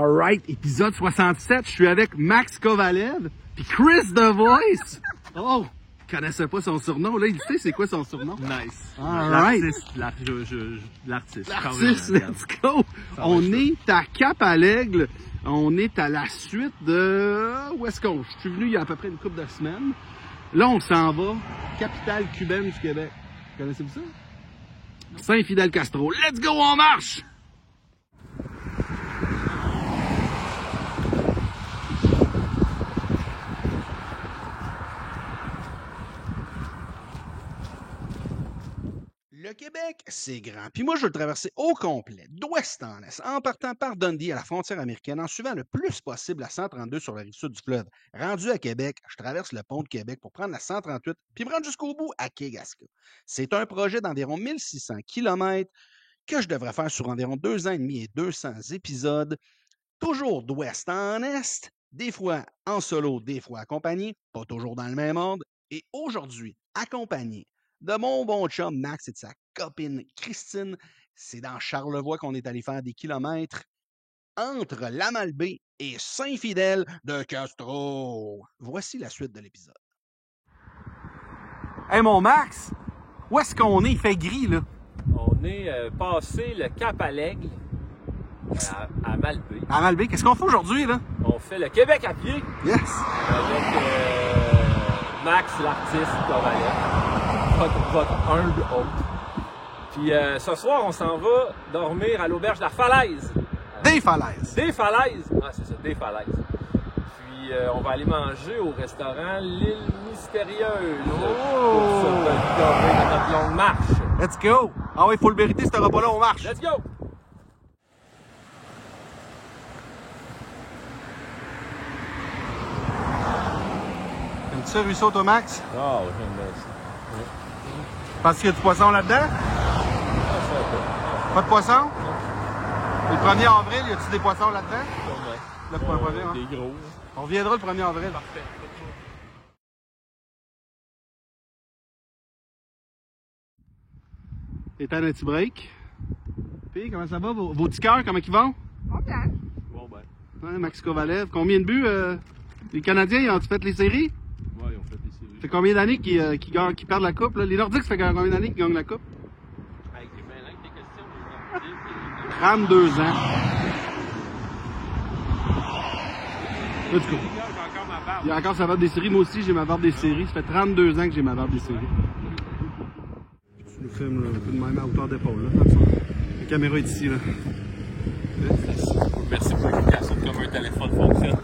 Alright, épisode 67, je suis avec Max Kovalev puis Chris The Voice. Oh, je connaissais pas son surnom, là, il sait c'est quoi son surnom? Nice. Alright. L'artiste. L'artiste, let's go! On est à Cap-à-l'Aigle, on est à la suite de... Où est-ce qu'on... Je suis venu il y a à peu près une couple de semaines. Là, on s'en va, capitale cubaine du Québec. Connaissez-vous ça? Saint-Fidèle-Castro. Let's go, on marche! Le Québec, c'est grand. Puis moi, je veux le traverser au complet, d'ouest en est, en partant par Dundee à la frontière américaine, en suivant le plus possible la 132 sur la rive sud du fleuve. Rendu à Québec, je traverse le pont de Québec pour prendre la 138, puis me rendre jusqu'au bout à Kegaska. C'est un projet d'environ 1600 km que je devrais faire sur environ 2 ans et demi et 200 épisodes, toujours d'ouest en est, des fois en solo, des fois accompagné, pas toujours dans le même ordre, et aujourd'hui, accompagné de mon bon chum Max et de sa copine Christine. C'est dans Charlevoix qu'on est allé faire des kilomètres entre la Malbaie et Saint-Fidèle de Castro. Voici la suite de l'épisode. Hey mon Max, où est-ce qu'on est? Il fait gris là. On est passé le Cap-à-l'Aigle à Malbaie. À Malbaie, qu'est-ce qu'on fait aujourd'hui là? On fait le Québec à pied Yes! avec Max, l'artiste Kovalev. Votre humble hôte. Puis ce soir, on s'en va dormir à l'auberge de la Falaise. Des falaises! Des Falaises! Ah, c'est ça, des Falaises. Puis on va aller manger au restaurant L'Île Mystérieuse pour se revigorer de notre longue marche. Let's go! Ah ouais, il faut le mériter, ce repas-là, on marche! Let's go! Aimes-tu ça, ruisseau, toi, Max? Ah, oui, j'aime bien ça. Parce qu'il y a du poisson là-dedans? Pas de poisson? Le 1er avril, y a-tu des poissons là-dedans? Le 1er avril, hein? Des gros. On reviendra le 1er avril. Parfait. T'es un petit break. Puis, comment ça va? Vos petits cœurs, comment ils vont? Bien. Bon, ben. Ouais, Max Kovalev. Combien de buts? Les Canadiens, ils ont-tu fait les séries? Ouais, ils ont fait des séries. Ça fait combien d'années qu'ils perdent la coupe? Là? Les Nordiques, ça fait combien d'années qu'ils gagnent la coupe? Avec des mêlants, des questions, des 32 ans. Let's go. J'ai encore ma barbe. Il y a encore sa barbe des séries. Moi aussi, j'ai ma barbe des séries. Ça fait 32 ans que j'ai ma barbe des séries. Tu nous filmes là, un peu de même à hauteur d'épaule. Là. La caméra est ici. Là. Merci pour l'explication de comment un téléphone fonctionne.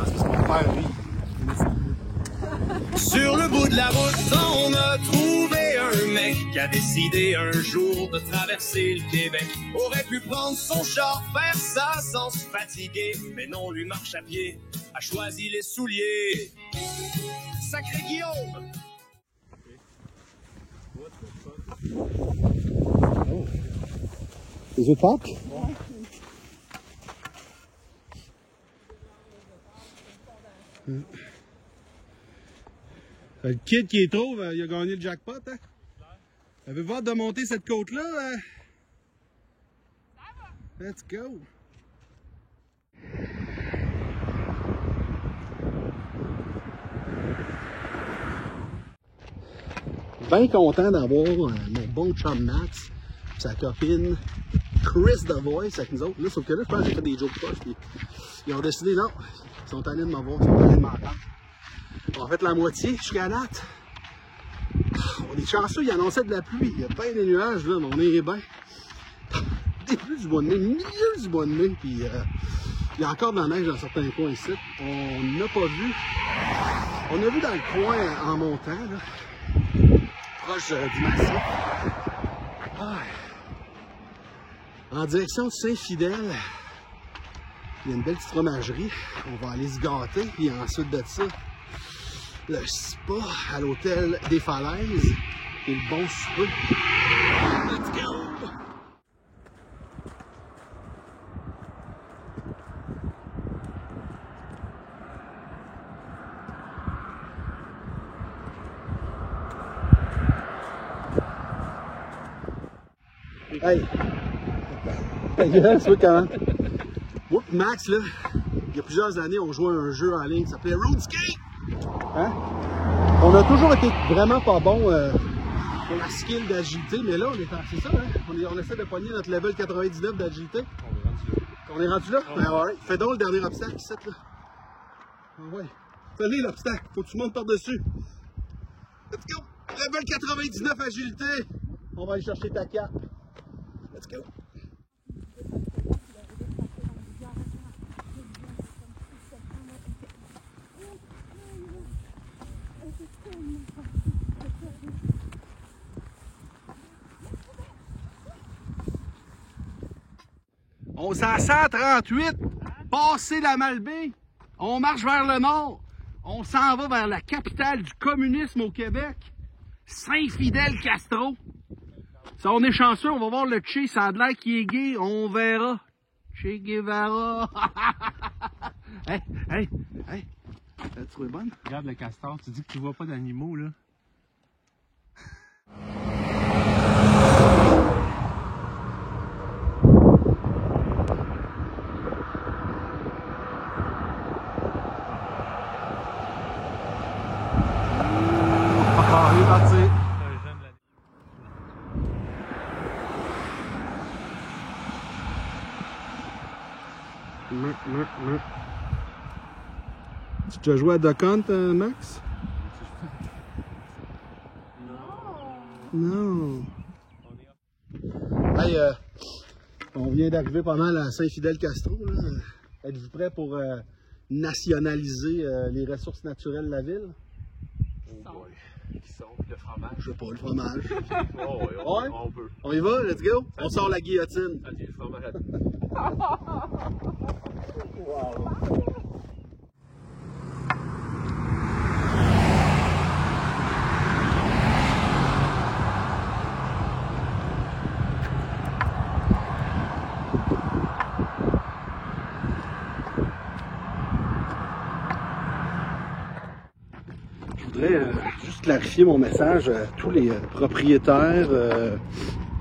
C'est mon père, lui. Sur le bout de la route, on a trouvé un mec qui a décidé un jour de traverser le Québec. Aurait pu prendre son char, faire ça sans se fatiguer, mais non, lui marche à pied, a choisi les souliers. Sacré Guillaume! Is it Pâques? Le kid qui est trouve, il a gagné le jackpot, hein? Avez-vous hâte de monter cette côte-là? Let's go! Bien content d'avoir mon bon chum Max, sa copine Chris The Voice avec nous autres. Là, sauf que là, je pense que j'ai fait des jokes poches, puis ils ont décidé, non, ils sont allés de me voir, ils sont allés de m'entendre. On a fait la moitié jusqu'à date. On est chanceux, il annonçait de la pluie, il y a plein de nuages, là, mais on est bien. Début du mois de mai, milieu du mois de mai, puis il y a encore de la neige dans certains coins ici. On n'a pas vu. On a vu dans le coin en montant, là, proche du massif. Ah. En direction de Saint-Fidèle, il y a une belle petite fromagerie. On va aller se gâter, puis ensuite de ça, le spa à l'hôtel des Falaises et le bon souper. Let's go! Hey! Ta gueule, c'est comment? Moi et Max, là, il y a plusieurs années, on jouait à un jeu en ligne qui s'appelait RuneScape. Hein? On a toujours été vraiment pas bon pour la skill d'agilité, mais là, c'est ça, hein? On essaie de pogner notre level 99 d'agilité. On est rendu là? Ben ouais. Fais donc le dernier obstacle ici, là. Ah ouais. Fais-le l'obstacle, faut que tu montes par-dessus. Let's go! Level 99 agilité! On va aller chercher ta cape. Let's go! On s'est à 138, passé la Malbaie, on marche vers le nord, on s'en va vers la capitale du communisme au Québec, Saint-Fidèle-Castro. Si on est chanceux, on va voir le Che, ça a l'air qu'il est gay, on verra. Che Guevara. Hey. T'as trouvé bonne? Regarde le castor, tu dis que tu vois pas d'animaux, là. Il est parti. Tu as déjà joué à Duck Hunt, Max? Non. Hey, on vient d'arriver pas mal à Saint-Fidèle-Castro. Êtes-vous prêts pour nationaliser les ressources naturelles de la ville? Qui sont le fromage. Je sais pas, le fromage. Oh, ouais, on peut. On y va, let's go? On sort la guillotine. Ok, le fromage à Je voudrais juste clarifier mon message à tous les propriétaires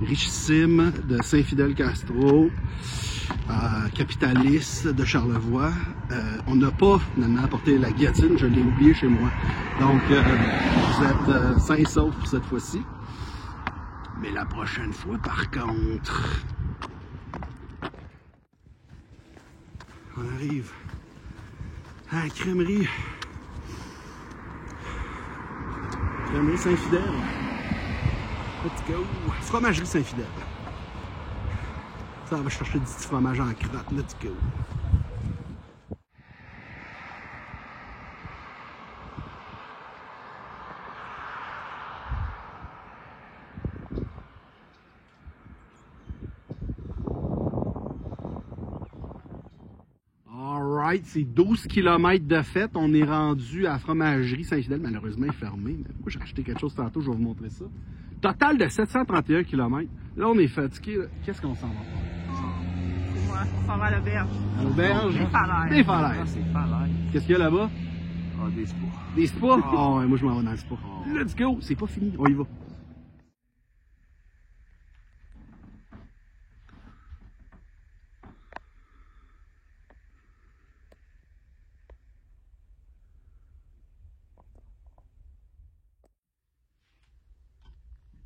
richissimes de Saint-Fidèle-Castro, capitalistes de Charlevoix. On n'a pas finalement apporté la guillotine, je l'ai oublié chez moi. Donc vous êtes sains et saufs pour cette fois-ci. Mais la prochaine fois, par contre, on arrive à la crèmerie. Crèmerie Saint-Fidèle. Let's go. Fromagerie Saint-Fidèle. Ça, on va chercher du petit fromage en crotte. Let's go. Alright, c'est 12 km de fête. On est rendu à la fromagerie Saint-Fidèle. Malheureusement, elle est fermée. Mais moi, j'ai acheté quelque chose tantôt, je vais vous montrer ça. Total de 731 km. Là, on est fatigué. Qu'est-ce qu'on s'en va faire? On s'en va à l'auberge. À l'auberge? Des falaises. Des falaises. Des falaises. Qu'est-ce qu'il y a là-bas? Ah, des spas. Des spas? Oh, ouais, moi, je m'en vais dans le spa. Let's go! C'est pas fini. On y va.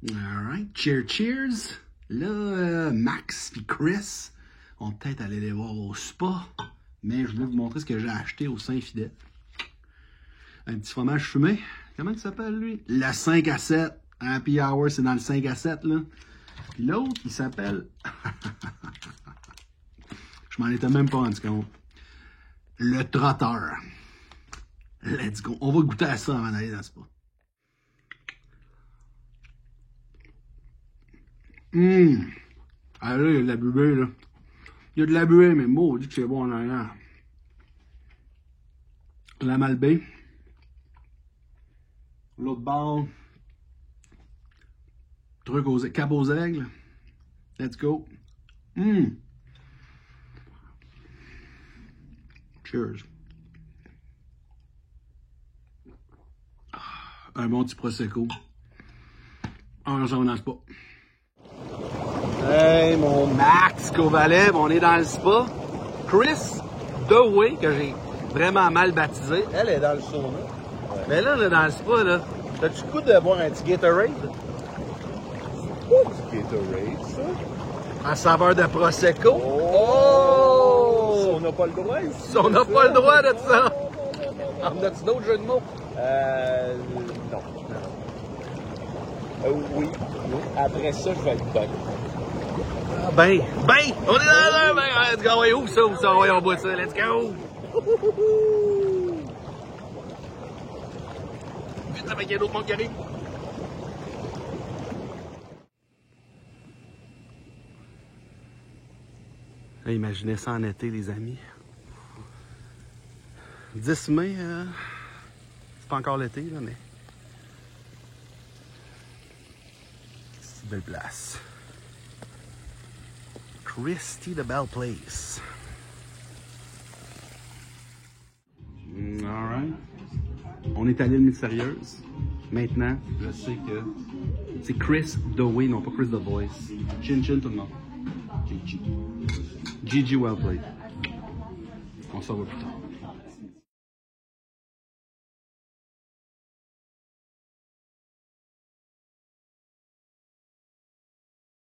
Alright, cheers! Là, Max et Chris vont peut-être aller les voir au spa, mais je voulais vous montrer ce que j'ai acheté au Saint-Fidèle. Un petit fromage fumé. Comment il s'appelle, lui? Le 5 à 7. Happy Hour, c'est dans le 5 à 7, là. Puis l'autre, il s'appelle... je m'en étais même pas rendu compte. Le Trotteur. Let's go. On va goûter à ça avant d'aller dans le spa. Ah là, il y a de la buée, là. Il y a de la buée, mais maudit que c'est bon en arrière. La Malbaie. L'autre bord. Truc aux... Cap aux aigles. Let's go. Cheers. Un bon petit prosecco. On s'en va dans le spa. Hey, mon Max Covaleb, on est dans le spa. Chris Dewey, que j'ai vraiment mal baptisé. Elle est dans le sauna. Ouais. Mais là, on est dans le spa, là. T'as-tu le coup de boire un petit Gatorade? C'est du Gatorade, ça? En saveur de Prosecco. Oh! On n'a pas le droit ici. On n'a pas le droit de ça. On a-tu d'autres jeux de mots? Non. Oui. Après ça, je vais être bonne. Ah ben, on est dans l'heure, ben, let's go, ouais, où ça, ouais, on boit ça, let's go! Vite avec un autre monde qui arrive. Là, imaginez ça en été, les amis. 10 mai, c'est pas encore l'été, là, mais... C'est une belle place. Christy the Bell Place. All right. On est à l'île mystérieuse. Maintenant, je sais que c'est Chris Dewey, non pas Chris the Voice. Chin chin tout le monde. GG. GG well played. On se revoit plus tard.